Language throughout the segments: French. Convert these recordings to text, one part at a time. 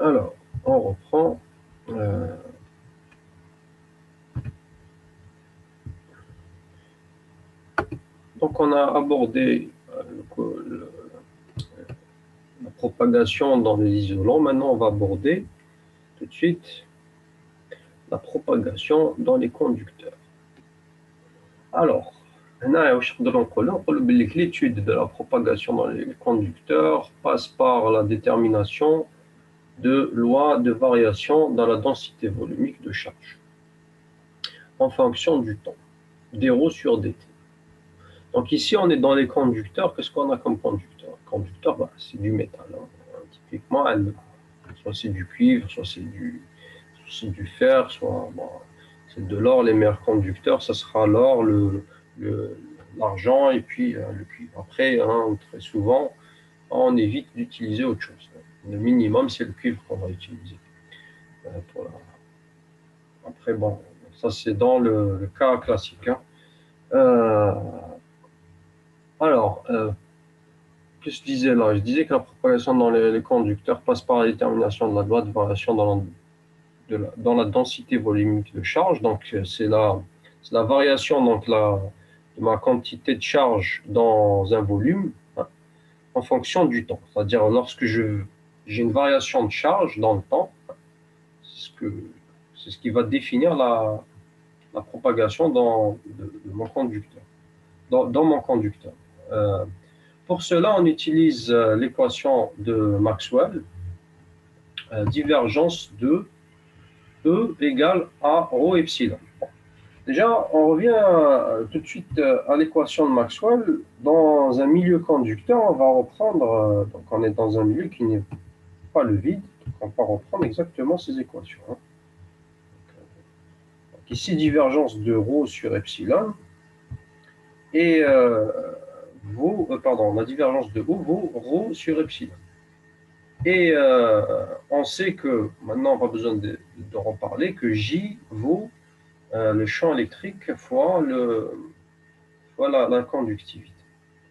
Alors, on reprend. euh, donc, on a abordé la propagation dans les isolants. Maintenant, on va aborder tout de suite la propagation dans les conducteurs. Alors, l'étude de la propagation dans les conducteurs passe par la détermination de lois de variation dans la densité volumique de charge en fonction du temps, d sur dt. Donc ici, on est dans les conducteurs. Qu'est-ce qu'on a comme conducteur? Conducteur, bah, c'est du métal. Typiquement, soit c'est du cuivre, soit c'est du fer, soit bon, c'est de l'or. Les meilleurs conducteurs, ça sera l'or, l'argent et puis le cuivre. Après, très souvent, on évite d'utiliser autre chose. Le minimum, c'est le cuivre qu'on va utiliser. Pour la... Après, bon, ça c'est dans le cas classique. Euh, alors, qu'est-ce que je disais là? Je disais que la propagation dans les conducteurs passe par la détermination de la loi de variation dans la densité volumique de charge. Donc, c'est la variation de ma quantité de charge dans un volume, hein, en fonction du temps. C'est-à-dire, lorsque j'ai une variation de charge dans le temps, c'est ce qui va définir la propagation de mon conducteur, dans mon conducteur. Euh, pour cela, on utilise l'équation de Maxwell, divergence de E égale à rho epsilon. Déjà, on revient tout de suite à l'équation de Maxwell. Dans un milieu conducteur, on va reprendre, donc on est dans un milieu qui n'est pas le vide, donc on va reprendre exactement ces équations. Donc ici, divergence de rho sur epsilon, et la divergence de O vaut rho sur epsilon. Et on sait que, maintenant on n'a pas besoin de reparler, que J vaut le champ électrique fois la conductivité.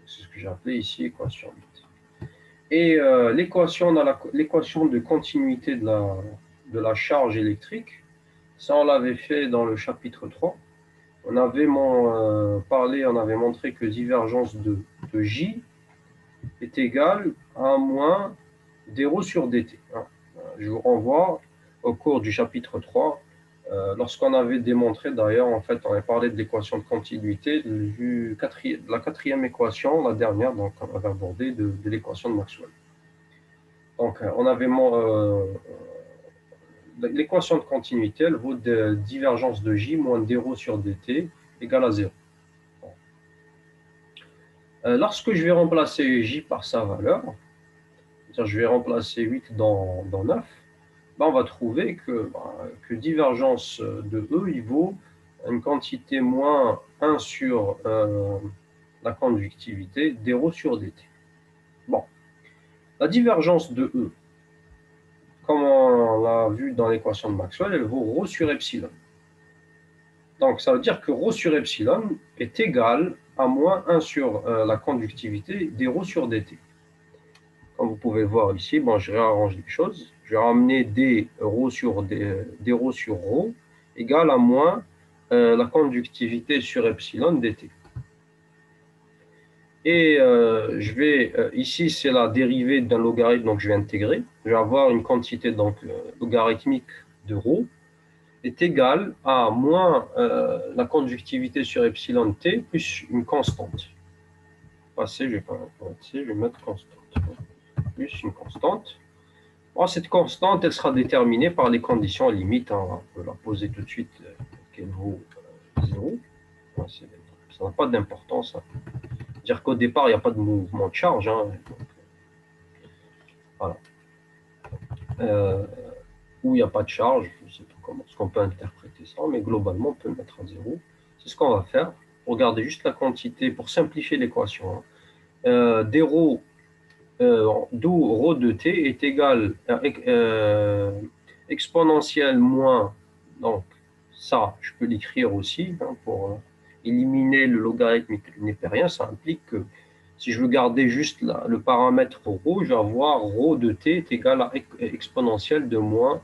C'est ce que j'ai appelé ici équation 8. Et l'équation de continuité de la charge électrique, ça on l'avait fait dans le chapitre 3. On avait on avait montré que divergence de J est égale à moins d sur dt. Je vous renvoie au cours du chapitre 3, lorsqu'on avait démontré, d'ailleurs, en fait, on avait parlé de l'équation de continuité, de la quatrième équation, la dernière, donc on avait abordé de l'équation de Maxwell. Donc, l'équation de continuité, elle vaut de divergence de J moins d sur dt égale à 0. Lorsque je vais remplacer J par sa valeur, je vais remplacer 8 dans 9, ben on va trouver que divergence de E, il vaut une quantité moins 1 sur la conductivité, d sur dt. Bon, la divergence de E, comme on l'a vu dans l'équation de Maxwell, elle vaut ρ sur epsilon. Donc, ça veut dire que ρ sur epsilon est égal à moins 1 sur la conductivité, d sur dt. Comme vous pouvez voir ici, bon, je réarrange les choses. Je vais ramener d ρ sur ρ égale à moins la conductivité sur epsilon dt. Et ici, c'est la dérivée d'un logarithme, donc je vais intégrer. Je vais avoir une quantité donc, logarithmique de ρ est égale à moins la conductivité sur epsilon t plus une constante. Je vais mettre constante. Plus une constante. Bon, cette constante, elle sera déterminée par les conditions limites. On peut la poser tout de suite qu'elle vaut 0. Ça n'a pas d'importance. C'est-à-dire qu'au départ, il n'y a pas de mouvement de charge. Voilà. Où il n'y a pas de charge, je ne sais pas comment est-ce qu'on peut interpréter ça, mais globalement, on peut le mettre à 0. C'est ce qu'on va faire. Regardez juste la quantité pour simplifier l'équation. D ρ d'où ρ de t est égal exponentielle moins, donc ça, je peux l'écrire aussi, pour éliminer le logarithme népérien, ça implique que Si je veux garder juste le paramètre ρ, je vais avoir ρ de t est égal à exponentielle de moins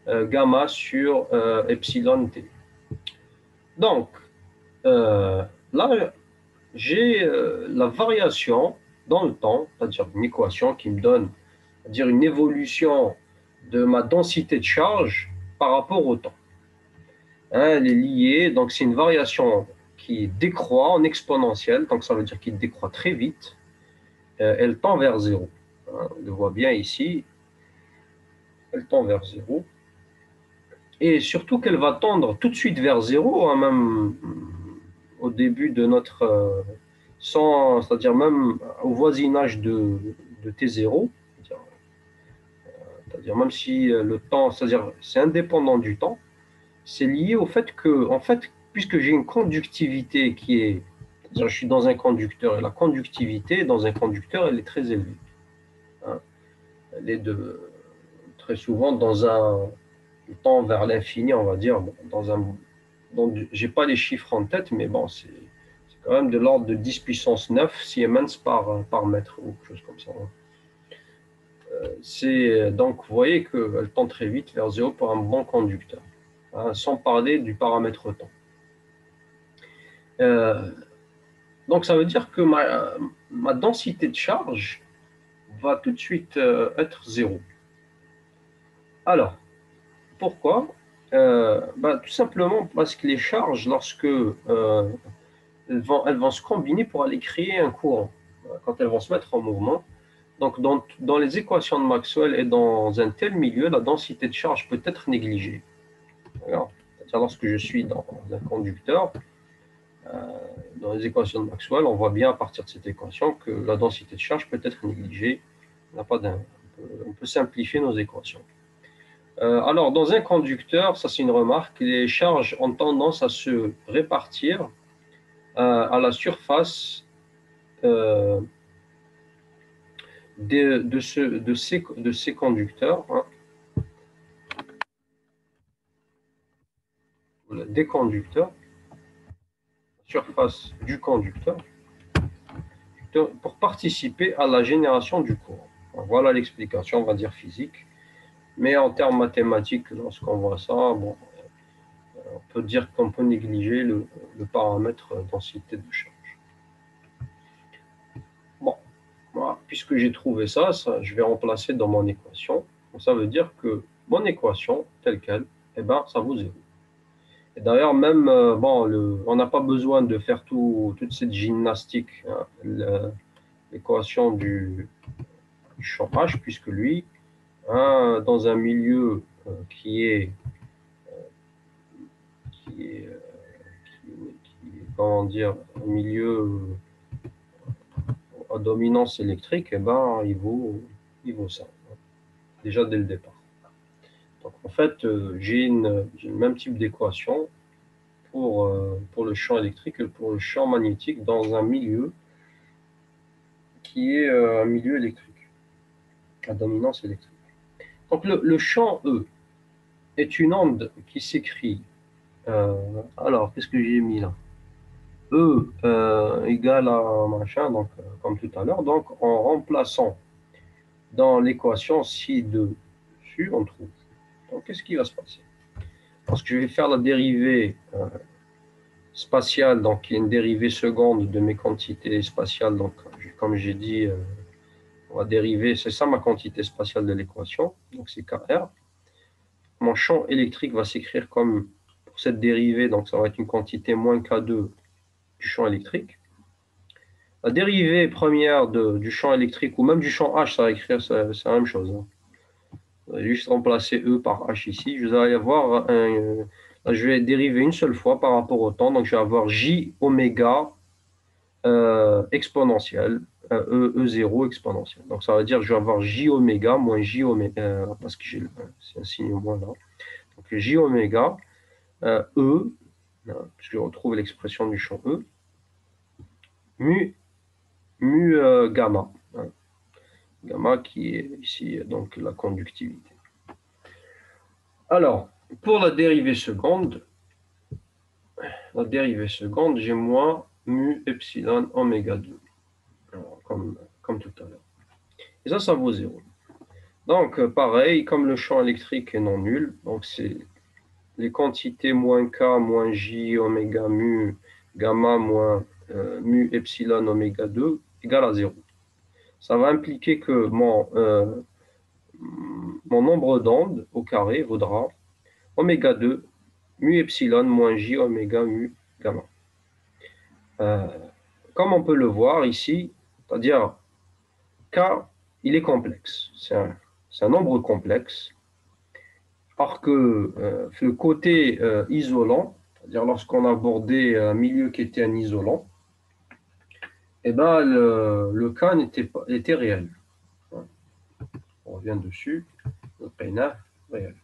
gamma sur epsilon t. Donc, là, j'ai la variation dans le temps, c'est-à-dire une équation qui me donne, c'est-à-dire une évolution de ma densité de charge par rapport au temps. Hein, elle est liée, donc c'est une variation qui décroît en exponentielle, donc ça veut dire qu'il décroît très vite. Elle tend vers zéro. Hein, on le voit bien ici, elle tend vers zéro. Et surtout qu'elle va tendre tout de suite vers zéro, hein, même au début de notre c'est-à-dire même au voisinage de T0, c'est-à-dire même si le temps, c'est-à-dire c'est indépendant du temps, c'est lié au fait que, en fait, puisque j'ai une conductivité qui est, c'est-à-dire je suis dans un conducteur, et la conductivité dans un conducteur, elle est très élevée. Hein. Elle est très souvent dans un temps vers l'infini, on va dire, dans un, j'ai pas les chiffres en tête, mais bon, c'est quand même de l'ordre de 10 puissance 9 Siemens par mètre, ou quelque chose comme ça. Donc, vous voyez qu'elle tend très vite vers zéro pour un bon conducteur, hein, sans parler du paramètre temps. Donc, ça veut dire que ma densité de charge va tout de suite être zéro. Alors, pourquoi tout simplement parce que les charges, lorsque elles vont se combiner pour aller créer un courant, quand elles vont se mettre en mouvement. Donc, dans les équations de Maxwell et dans un tel milieu, la densité de charge peut être négligée. C'est-à-dire lorsque je suis dans un conducteur, dans les équations de Maxwell, on voit bien à partir de cette équation que la densité de charge peut être négligée. On peut simplifier nos équations. Alors, dans un conducteur, ça c'est une remarque, les charges ont tendance à se répartir à la surface de ces conducteurs, hein, des conducteurs, surface du conducteur, pour participer à la génération du courant. Voilà l'explication, on va dire physique. Mais en termes mathématiques, lorsqu'on voit ça, bon, on peut dire qu'on peut négliger le paramètre densité de charge. Bon, voilà, puisque j'ai trouvé ça, je vais remplacer dans mon équation. Donc, ça veut dire que mon équation, telle qu'elle, eh ben, ça vaut 0. Et d'ailleurs, même, on n'a pas besoin de faire toute cette gymnastique, hein, l'équation du champ H, puisque lui, hein, dans un milieu qui est, comment dire, un milieu à dominance électrique, eh ben, il vaut ça, hein, déjà dès le départ. Donc, en fait, j'ai le même type d'équation pour le champ électrique et pour le champ magnétique dans un milieu qui est un milieu électrique, à dominance électrique. Donc le champ E est une onde qui s'écrit, alors qu'est-ce que j'ai mis là? E égale à machin, donc comme tout à l'heure, donc en remplaçant dans l'équation ci-dessus, on trouve. Donc qu'est-ce qui va se passer? Parce que je vais faire la dérivée spatiale, donc il y a une dérivée seconde de mes quantités spatiales, donc comme j'ai dit, on va dériver, c'est ça ma quantité spatiale de l'équation, donc c'est Kr. Mon champ électrique va s'écrire comme pour cette dérivée, donc ça va être une quantité moins K2 du champ électrique. La dérivée première du champ électrique, ou même du champ H, ça va écrire, c'est la même chose. Hein. Je vais juste remplacer E par H ici. Je vais avoir là, je vais dériver une seule fois par rapport au temps, donc je vais avoir J oméga exponentielle, E0 exponentielle. Donc ça veut dire que je vais avoir J oméga moins J oméga, parce que c'est un signe moins là. Donc J oméga E, je retrouve l'expression du champ E, mu gamma. Hein, gamma qui est ici donc la conductivité. Alors, pour la dérivée seconde, j'ai moins mu epsilon oméga 2. Alors, comme tout à l'heure. Et ça vaut 0. Donc, pareil, comme le champ électrique est non nul, donc c'est les quantités moins k, moins j, oméga, mu, gamma, moins mu, epsilon, oméga 2 égale à 0. Ça va impliquer que mon nombre d'ondes au carré vaudra oméga 2 mu epsilon moins j oméga mu gamma. Comme on peut le voir ici, c'est-à-dire k, il est complexe. C'est un nombre complexe. Parce que le côté isolant, c'est-à-dire lorsqu'on abordait un milieu qui était un isolant, eh ben, le k était réel. On revient dessus, le Qina réel.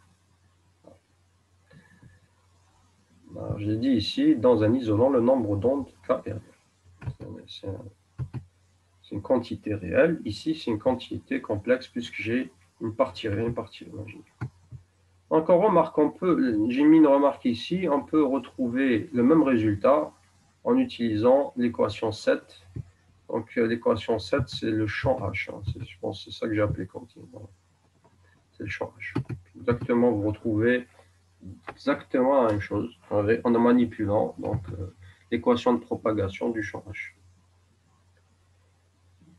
Alors, je l'ai dit ici, dans un isolant, le nombre d'ondes k est réel. C'est une quantité réelle. Ici, c'est une quantité complexe puisque j'ai une partie réelle, une partie imaginaire. Encore remarque, j'ai mis une remarque ici, on peut retrouver le même résultat en utilisant l'équation 7. Donc l'équation 7, c'est le champ H. Je pense que c'est ça que j'ai appelé continu. C'est le champ H. Exactement, vous retrouvez exactement la même chose en manipulant l'équation de propagation du champ H.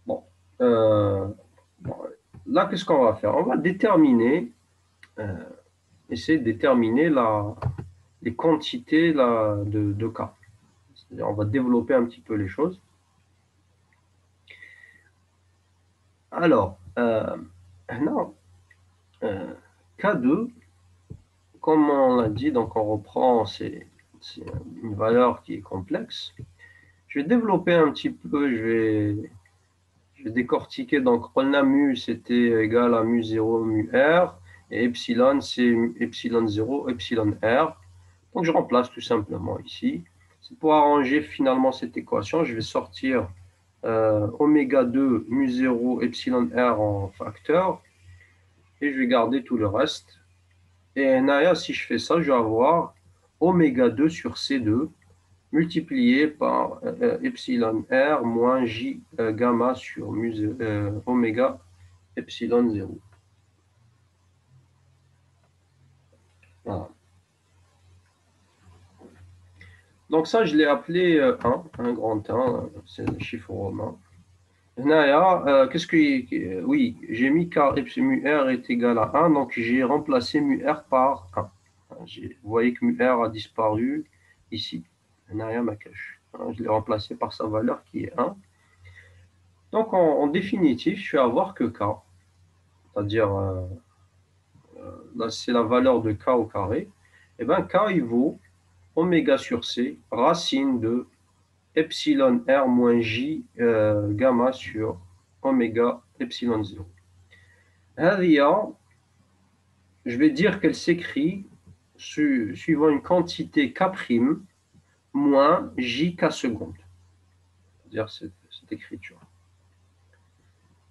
Bon, là, qu'est-ce qu'on va faire? On va déterminer, essayer de déterminer les quantités de K. C'est-à-dire, on va développer un petit peu les choses. Alors, K2, comme on l'a dit, donc on reprend, c'est une valeur qui est complexe. Je vais développer un petit peu, je vais décortiquer. Donc, on a mu, c'était égal à mu 0, mu r, et epsilon, c'est epsilon 0, epsilon r. Donc, je remplace tout simplement ici. C'est pour arranger finalement cette équation, je vais sortir oméga 2, mu 0, epsilon r en facteur, et je vais garder tout le reste. Et Naya, si je fais ça, je vais avoir oméga 2 sur C2 multiplié par epsilon r moins j gamma sur oméga epsilon 0. Voilà. Donc ça, je l'ai appelé 1, un grand 1, c'est le chiffre romain. Naya, qu'est-ce que... oui, j'ai mis car mu r est égal à 1, donc j'ai remplacé mu r par 1. Vous voyez que mu r a disparu ici. Naya Makash. Je l'ai remplacé par sa valeur qui est 1. Donc en définitive, je vais avoir que k, c'est-à-dire là c'est la valeur de k au carré. Et bien k il vaut oméga sur c, racine de epsilon r moins j gamma sur oméga epsilon 0. Je vais dire qu'elle s'écrit suivant une quantité k' moins jk seconde. C'est-à-dire cette écriture.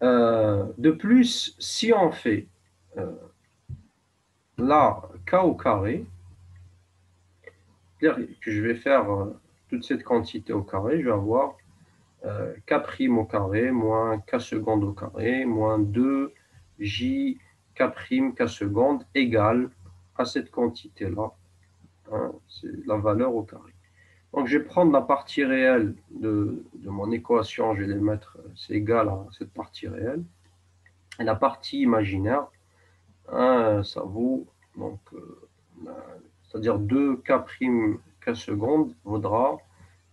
De plus, si on fait là k au carré, c'est-à-dire que je vais faire toute cette quantité au carré, je vais avoir k' au carré moins k seconde au carré moins 2 j k' k seconde égale à cette quantité-là. C'est la valeur au carré. Donc je vais prendre la partie réelle de mon équation, je vais les mettre, c'est égal à cette partie réelle. Et la partie imaginaire, ça vaut, donc, c'est-à-dire 2 k' seconde vaudra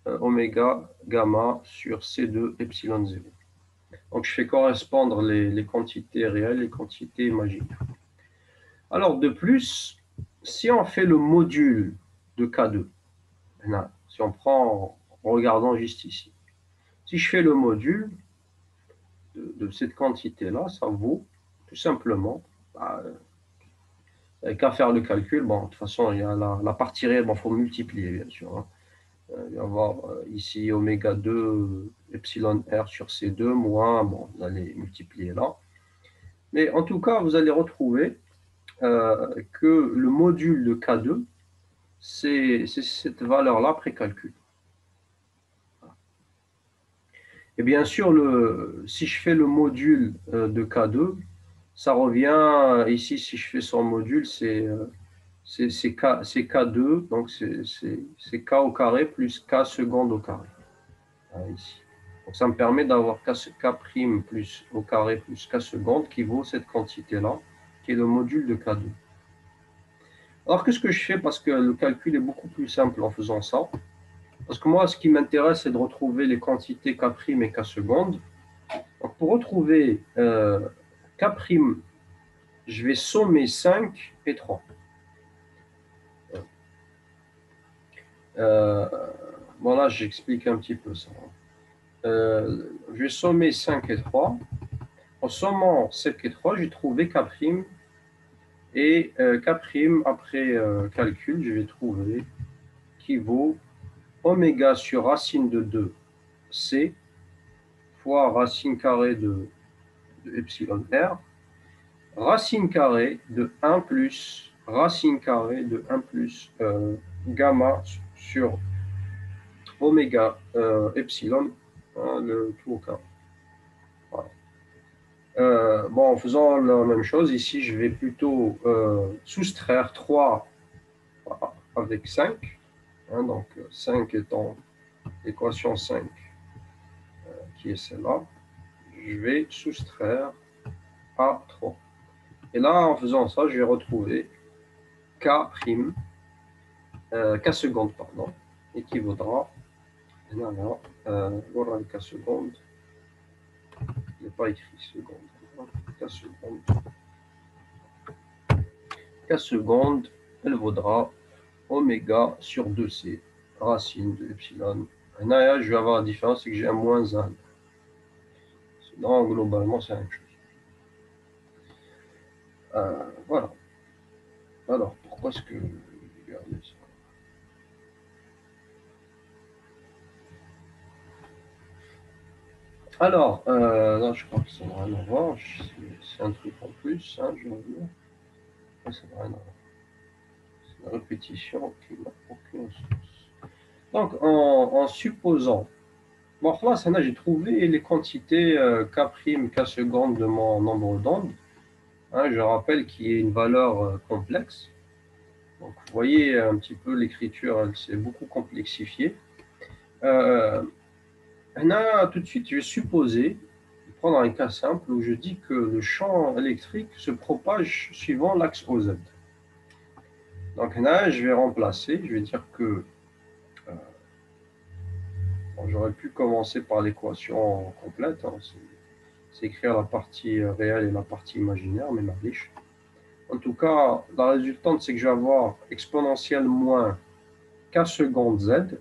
oméga gamma sur C2 epsilon 0. Donc je fais correspondre les quantités réelles et les quantités imaginaires. Alors de plus, si on fait le module de K2, si on prend en regardant juste ici, si je fais le module de cette quantité-là, ça vaut tout simplement, qu'à faire le calcul, bon, de toute façon, il y a la partie réelle, il faut multiplier, bien sûr. Il va y avoir ici oméga 2 epsilon r sur C2 moins, bon, vous allez multiplier là. Mais en tout cas, vous allez retrouver que le module de K2, c'est cette valeur-là pré-calcul. Et bien sûr, si je fais le module de K2, ça revient ici, si je fais son module, c'est K2, donc c'est K au carré plus K seconde au carré. Ici. Donc ça me permet d'avoir K prime plus au carré plus K seconde qui vaut cette quantité-là, qui est le module de K2. Alors qu'est-ce que je fais? Parce que le calcul est beaucoup plus simple en faisant ça. Parce que moi, ce qui m'intéresse, c'est de retrouver les quantités K prime et K seconde. Donc pour retrouver K prime, je vais sommer 5 et 3. Voilà, j'explique un petit peu ça. Je vais sommer 5 et 3. En sommant 5 et 3, j'ai trouvé K prime. Et K', après calcul, je vais trouver qui vaut oméga sur racine de 2 C fois racine carrée de epsilon R, racine carrée de 1 plus racine carrée de 1 plus gamma sur oméga epsilon, hein, le tout au carré. Voilà. Bon, en faisant la même chose, ici, je vais plutôt soustraire 3 avec 5. Hein, donc 5 étant l'équation 5, qui est celle-là, je vais soustraire A3. Et là, en faisant ça, je vais retrouver K', K seconde, pardon, équivaudra, là, voilà le K seconde, il n'est pas écrit seconde, K seconde, K seconde, elle vaudra oméga sur 2C, racine de epsilon. Et là, je vais avoir la différence, c'est que j'ai un moins 1. Sinon, globalement, c'est la même chose. Voilà. Alors, pourquoi est-ce que... Regardez ça. Alors, là, je crois que ça n'a rien à voir. C'est un truc en plus, hein, je vais dire. Ça n'a rien à voir. C'est une répétition qui n'a aucun sens. Donc, en supposant... Bon, là, j'ai trouvé les quantités K', K seconde de mon nombre d'ondes. Hein, je rappelle qu'il y a une valeur complexe. Donc, vous voyez un petit peu l'écriture, elle s'est beaucoup complexifiée. Là, tout de suite, je vais supposer, prendre un cas simple où je dis que le champ électrique se propage suivant l'axe OZ. Donc là, je vais remplacer, je vais dire que bon, j'aurais pu commencer par l'équation complète, hein, c'est écrire la partie réelle et la partie imaginaire, mais riche. En tout cas, la résultante, c'est que je vais avoir exponentielle moins k seconde z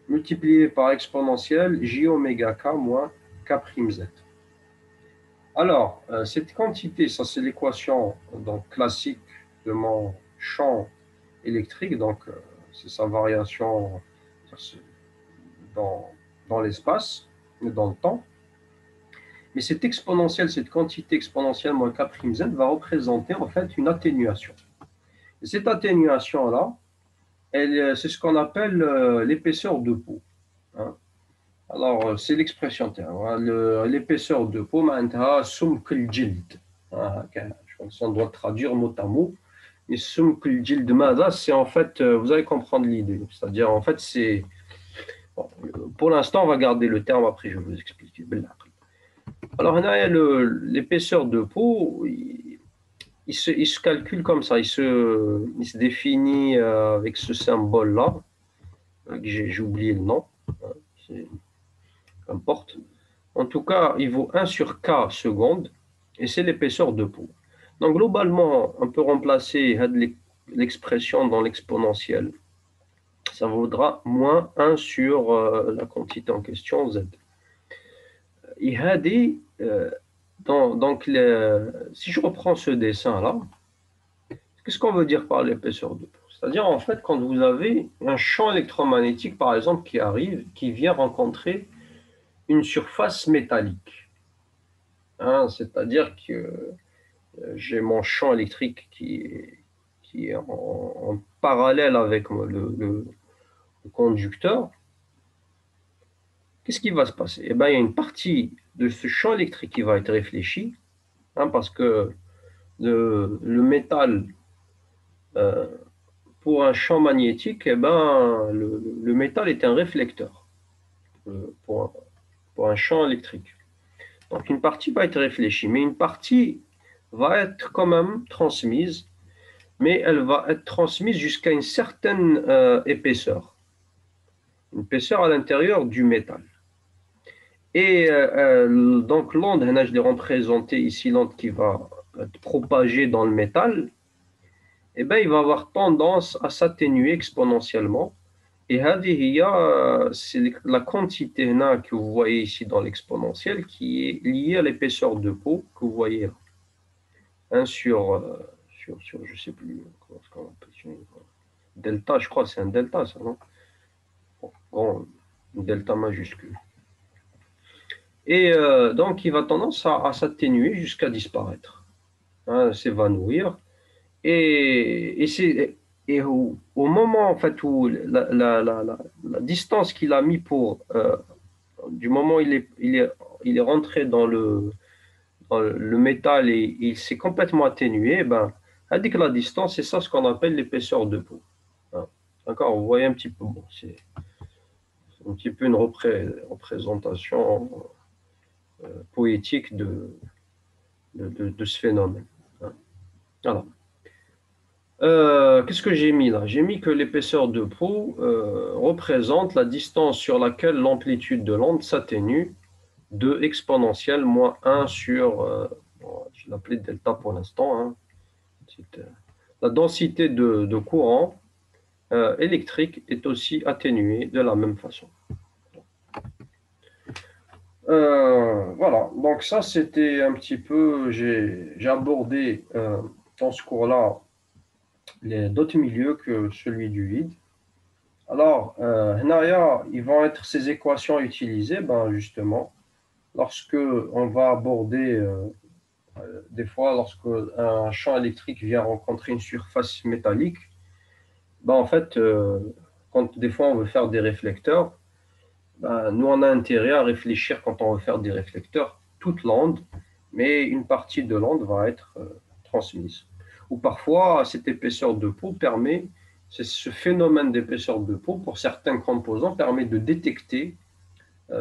multiplié par exponentielle j oméga k moins k prime z. Alors, cette quantité, ça c'est l'équation donc, classique de mon champ électrique, donc c'est sa variation dans, dans l'espace, dans le temps. Mais cette exponentielle, cette quantité exponentielle moins K'Z va représenter en fait une atténuation. Et cette atténuation-là, c'est ce qu'on appelle l'épaisseur de peau. Hein. Alors, c'est l'expression terme. Hein. L'épaisseur de peau, معناتها سمك الجلد. Je pense qu'on doit traduire mot à mot. Mais سمك الجلد ماذا, c'est en fait, vous allez comprendre l'idée. C'est-à-dire, en fait, c'est... Bon, pour l'instant, on va garder le terme, après je vais vous expliquer. Alors, l'épaisseur de peau, il se calcule comme ça, il se définit avec ce symbole-là, j'ai oublié le nom, qu'importe. En tout cas, il vaut 1 sur K seconde, et c'est l'épaisseur de peau. Donc, globalement, on peut remplacer l'expression dans l'exponentielle. Ça vaudra moins 1 sur la quantité en question, Z. Et donc, si je reprends ce dessin-là, qu'est-ce qu'on veut dire par l'épaisseur de peau? C'est-à-dire, en fait, quand vous avez un champ électromagnétique, par exemple, qui arrive, qui vient rencontrer une surface métallique. Hein, c'est-à-dire que j'ai mon champ électrique qui est en parallèle avec le conducteur. qu'est-ce qui va se passer? Eh bien, il y a une partie de ce champ électrique qui va être réfléchie, hein, parce que le métal, euh, pour un champ magnétique, eh ben, le métal est un réflecteur pour un champ électrique. Donc, une partie va être réfléchie, mais une partie va être quand même transmise, mais elle va être transmise jusqu'à une certaine épaisseur, une épaisseur à l'intérieur du métal. Et donc l'onde, je l'ai représenté ici, l'onde qui va être propagée dans le métal, eh ben, il va avoir tendance à s'atténuer exponentiellement. Et c'est la quantité que vous voyez ici dans l'exponentielle qui est liée à l'épaisseur de peau que vous voyez là. Hein, sur, je ne sais plus comment on appelle, delta, je crois que c'est un delta, ça, non? Bon, delta majuscule. Et donc, il va tendance à s'atténuer jusqu'à disparaître, hein, s'évanouir. Et au moment en fait, où la distance qu'il a mis du moment où il est rentré dans le métal et il s'est complètement atténué, ben, dès que la distance, c'est ça ce qu'on appelle l'épaisseur de peau. Hein. D'accord, vous voyez un petit peu, bon, c'est un petit peu une représentation poétique de ce phénomène. Hein. Alors, qu'est-ce que j'ai mis là? J'ai mis que l'épaisseur de peau représente la distance sur laquelle l'amplitude de l'onde s'atténue de exponentielle moins 1 sur, bon, je l'appelais delta pour l'instant, hein, la densité de courant électrique est aussi atténuée de la même façon. Voilà, donc ça c'était un petit peu, j'ai abordé dans ce cours-là d'autres milieux que celui du vide. Alors, ils vont être ces équations utilisées, ben justement, lorsque on va aborder, des fois, lorsque un champ électrique vient rencontrer une surface métallique, ben en fait, quand des fois on veut faire des réflecteurs, ben, nous on a intérêt à réfléchir quand on veut faire des réflecteurs toute l'onde, mais une partie de l'onde va être transmise. Ou parfois, cette épaisseur de peau permet, c'est ce phénomène d'épaisseur de peau pour certains composants permet de détecter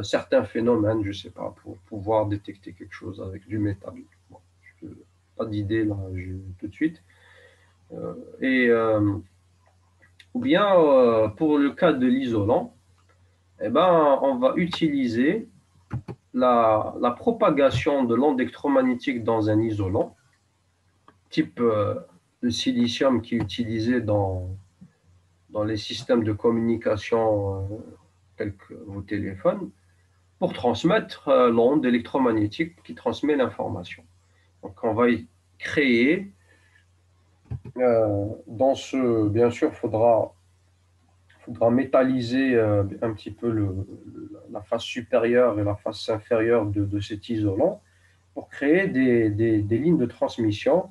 certains phénomènes, je ne sais pas, pour pouvoir détecter quelque chose avec du métal. Bon, pas d'idée là tout de suite. Et ou bien pour le cas de l'isolant, eh ben, on va utiliser la propagation de l'onde électromagnétique dans un isolant, type le silicium qui est utilisé dans les systèmes de communication tels que vos téléphones, pour transmettre l'onde électromagnétique qui transmet l'information. Donc on va y créer, bien sûr, faudra métalliser un petit peu la face supérieure et la face inférieure de cet isolant pour créer des lignes de transmission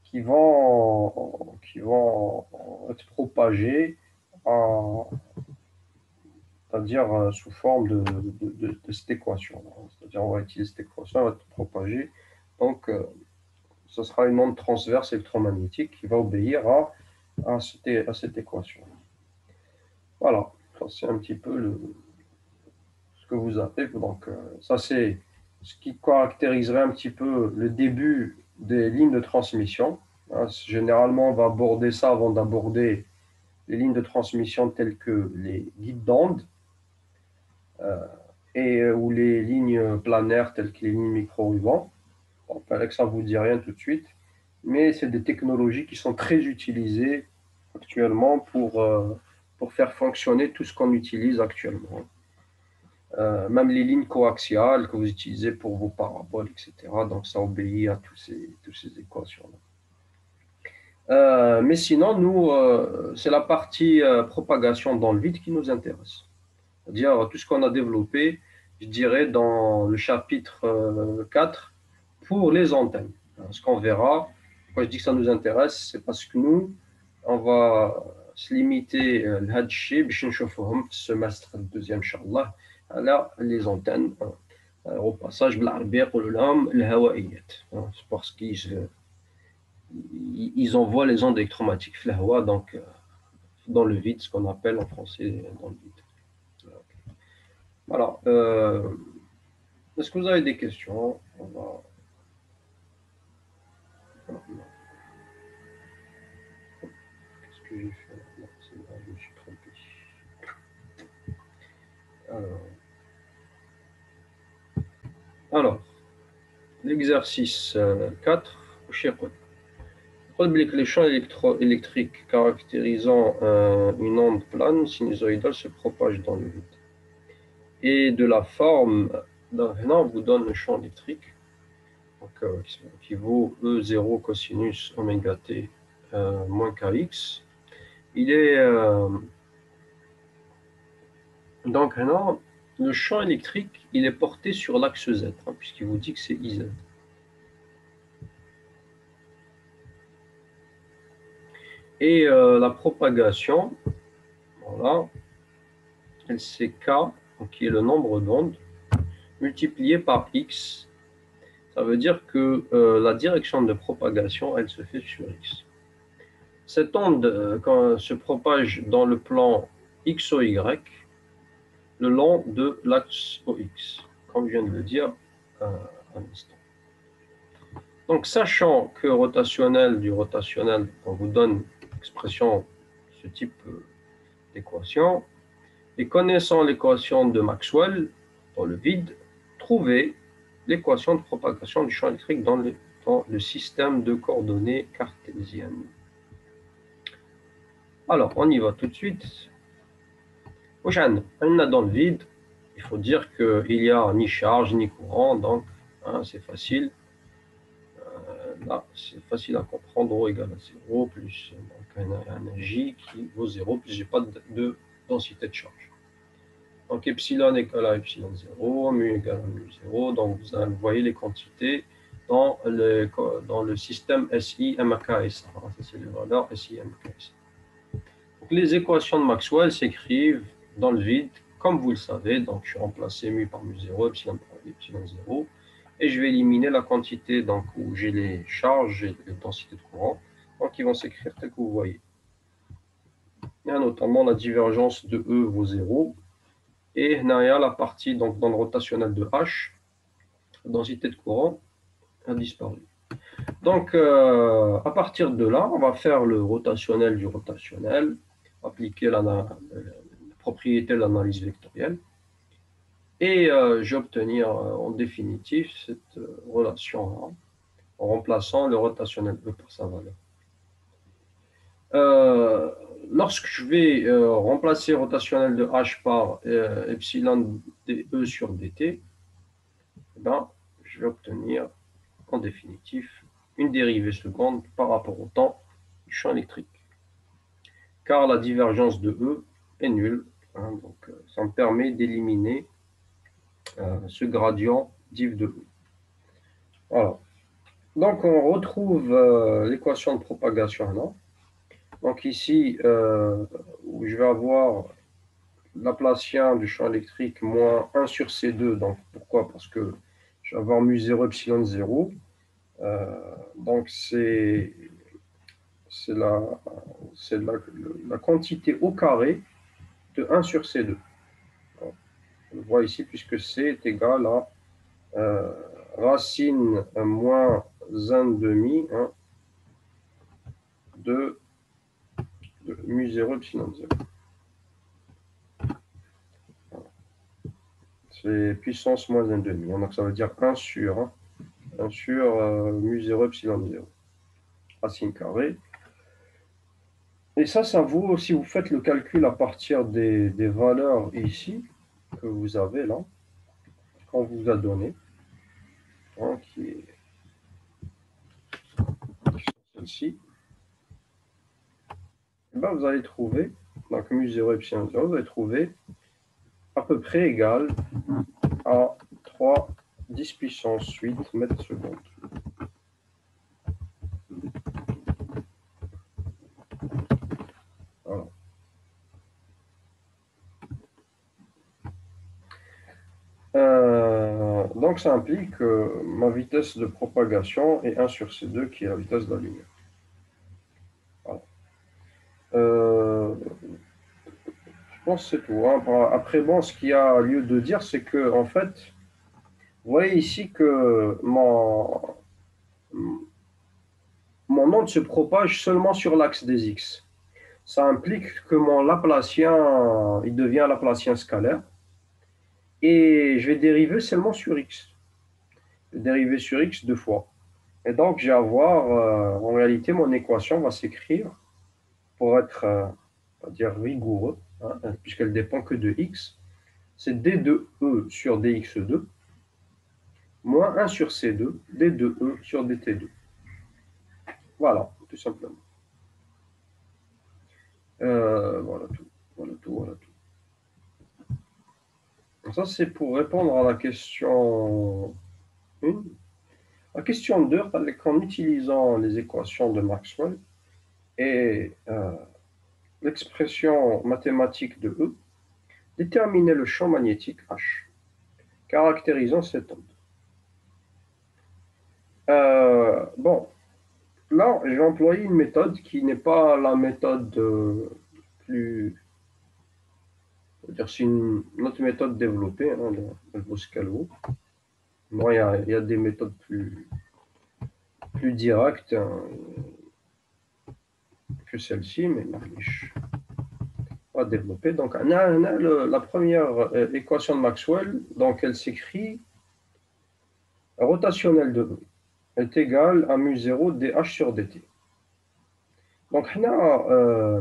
qui vont être propagées c'est-à-dire sous forme de cette équation. C'est-à-dire on va utiliser cette équation, elle va être propagée. Donc, ce sera une onde transverse électromagnétique qui va obéir à cette équation. Voilà, c'est un petit peu ce que vous avez. Donc, ça, c'est ce qui caractériserait un petit peu le début des lignes de transmission. Hein, généralement, on va aborder ça avant d'aborder les lignes de transmission telles que les guides d'onde ou les lignes planaires telles que les lignes micro-rubans. Bon, que ça ne vous dit rien tout de suite, mais c'est des technologies qui sont très utilisées actuellement pour faire fonctionner tout ce qu'on utilise actuellement. Même les lignes coaxiales que vous utilisez pour vos paraboles, etc. Donc ça obéit à toutes ces équations-là. Mais sinon, nous, c'est la partie propagation dans le vide qui nous intéresse. C'est-à-dire tout ce qu'on a développé, je dirais, dans le chapitre 4 pour les antennes. Ce qu'on verra, quand je dis que ça nous intéresse, c'est parce que nous, on va se limiter à ce semestre deuxième, Inch'Allah, على les antennes. Au passage بالعربية يقولوا لهم الهوائيات. C'est parce qu'ils envoient les ondes électromagnétiques في الهواء, donc dans le vide, ce qu'on appelle en français dans le vide. Voilà. Est-ce que vous avez des questions? On va... Qu'est-ce que j'ai fait? Non, c'est là, je me suis trompé. Alors l'exercice 4, les champs électriques caractérisant une onde plane sinusoïdale se propagent dans le vide. Et de la forme, on vous donne le champ électrique, donc, qui vaut E0 cosinus oméga t moins kx. Il est donc maintenant, le champ électrique, il est porté sur l'axe Z, puisqu'il vous dit que c'est IZ. Et la propagation, voilà, c'est K, qui est le nombre d'ondes, multiplié par X. Ça veut dire que la direction de propagation, elle se fait sur X. Cette onde, quand elle se propage dans le plan XOY, le long de l'axe OX, comme je viens de le dire un instant. Donc, sachant que rotationnel du rotationnel, on vous donne l'expression, ce type d'équation, et connaissant l'équation de Maxwell dans le vide, trouvez l'équation de propagation du champ électrique dans le système de coordonnées cartésiennes. Alors, on y va tout de suite. Dans le vide, il faut dire qu'il n'y a ni charge ni courant, donc c'est facile. Là, c'est facile à comprendre. Rho égale à 0 plus donc, un J qui vaut 0, plus j'ai pas de densité de charge. Donc epsilon égale à epsilon 0, mu égale à mu 0. Donc vous voyez les quantités dans le système SI MKS. Ça, c'est les valeurs SI MKS. Donc, les équations de Maxwell s'écrivent dans le vide, comme vous le savez. Donc je remplace mu par mu 0, epsilon par epsilon 0. Et je vais éliminer la quantité donc, où j'ai les charges et les densités de courant. Donc ils vont s'écrire tel que vous voyez. Il y a notamment la divergence de E vaut 0. Et la partie donc, dans le rotationnel de H, la densité de courant a disparu. Donc, à partir de là, on va faire le rotationnel du rotationnel, appliquer la propriété de l'analyse vectorielle, et je vais obtenir en définitive cette relation-là, en remplaçant le rotationnel E par sa valeur. Lorsque je vais remplacer rotationnel de H par epsilon dE sur dt, ben, je vais obtenir en définitive une dérivée seconde par rapport au temps du champ électrique. Car la divergence de E est nulle, donc ça me permet d'éliminer ce gradient div de E. Voilà. Donc on retrouve l'équation de propagation là. Donc ici, où je vais avoir Laplacien du champ électrique moins 1 sur C2. Donc pourquoi? Parce que je vais avoir mu 0 epsilon 0. Donc c'est la quantité au carré de 1 sur C2. On le voit ici puisque C est égal à racine moins 1 demi de mu 0 epsilon 0. C'est puissance moins 1 demi. Donc ça veut dire 1 sur mu 0 epsilon 0. Racine carrée. Et ça vaut, si vous faites le calcul à partir des valeurs ici, que vous avez là, qu'on vous a donné, qui est celle-ci, ben vous allez trouver, donc mu 0 epsilon 0, vous allez trouver à peu près égal à 3 10 puissance 8 mètres secondes. Voilà. donc ça implique que ma vitesse de propagation est 1 sur C2, qui est la vitesse de la lumière. Voilà. Je pense que c'est tout, hein. Après, bon, ce qu'il y a lieu de dire, c'est que, en fait, vous voyez ici que mon onde se propage seulement sur l'axe des X. Ça implique que mon Laplacien, il devient Laplacien scalaire. Et je vais dériver seulement sur X. Je vais dériver sur X 2 fois. Et donc, je vais avoir, en réalité, mon équation va s'écrire pour être, on va dire, rigoureux, hein, puisqu'elle dépend que de X. C'est D de E sur dx2 moins 1 sur C2, D de E sur dt2. Voilà, tout simplement. Voilà tout. Voilà tout, voilà tout. Donc ça, c'est pour répondre à la question 1. La question 2, en utilisant les équations de Maxwell et l'expression mathématique de E, déterminer le champ magnétique H, caractérisant cette onde. Bon, là, j'ai employé une méthode qui n'est pas la méthode plus... C'est une autre méthode développée, hein, le Boscalvo. Bon, il y a des méthodes plus directes, hein, que celle-ci, mais on va développer. Donc, on a la première équation de Maxwell, donc elle s'écrit rotationnelle de E est égale à mu0 dH sur dt. Donc, on a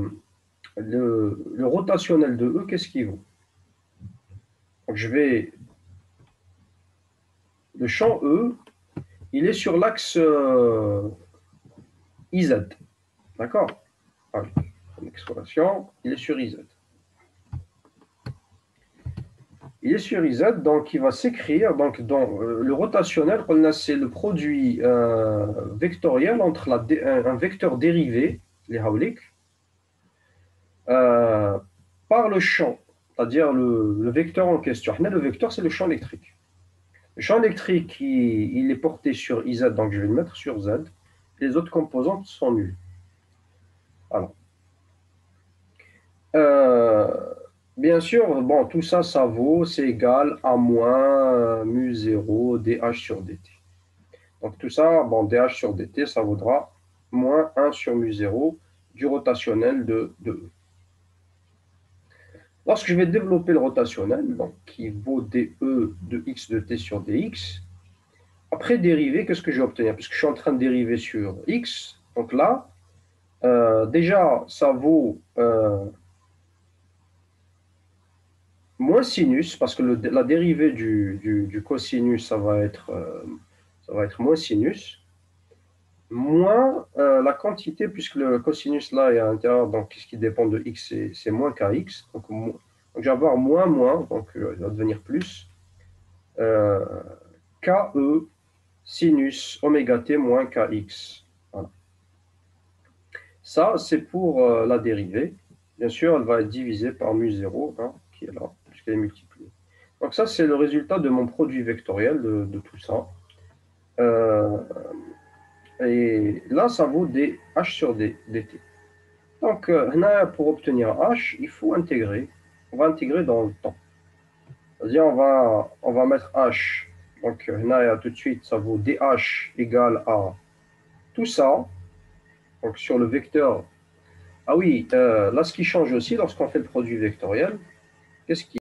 le rotationnel de E, qu'est-ce qu'il vaut? Donc, le champ E, il est sur l'axe IZ. D'accord? Avec l'expression, il est sur IZ. Il est sur IZ, donc il va s'écrire, donc dans le rotationnel, c'est le produit vectoriel entre un vecteur dérivé, les Haulik, par le champ, c'est-à-dire le vecteur en question. Le vecteur, c'est le champ électrique. Le champ électrique, il est porté sur IZ, donc je vais le mettre sur Z. Les autres composantes sont nulles. Alors, bien sûr, bon, tout ça, ça vaut, c'est égal à moins mu0 dH sur dt. Donc tout ça, bon, dH sur dt, ça vaudra moins 1 sur mu0 du rotationnel de E. Lorsque je vais développer le rotationnel, donc qui vaut dE de x de t sur dx, après dériver, qu'est-ce que je vais obtenir? Puisque je suis en train de dériver sur x, donc là, déjà, ça vaut moins sinus, parce que la dérivée du cosinus, ça va être moins sinus, moins la quantité, puisque le cosinus là est à l'intérieur, donc ce qui dépend de x, c'est moins kx. Donc je vais avoir moins, donc il va devenir plus, ke sinus oméga t moins kx. Voilà. Ça, c'est pour la dérivée. Bien sûr, elle va être divisée par mu0, hein, qui est là, puisqu'elle est multipliée. Donc ça, c'est le résultat de mon produit vectoriel de tout ça. Et là, ça vaut dH sur dt. Donc, pour obtenir h, il faut intégrer. On va intégrer dans le temps. C'est-à-dire, on va mettre h. Donc, tout de suite, ça vaut dH égale à tout ça. Donc, sur le vecteur. Ah oui, là, ce qui change aussi lorsqu'on fait le produit vectoriel, qu'est-ce qui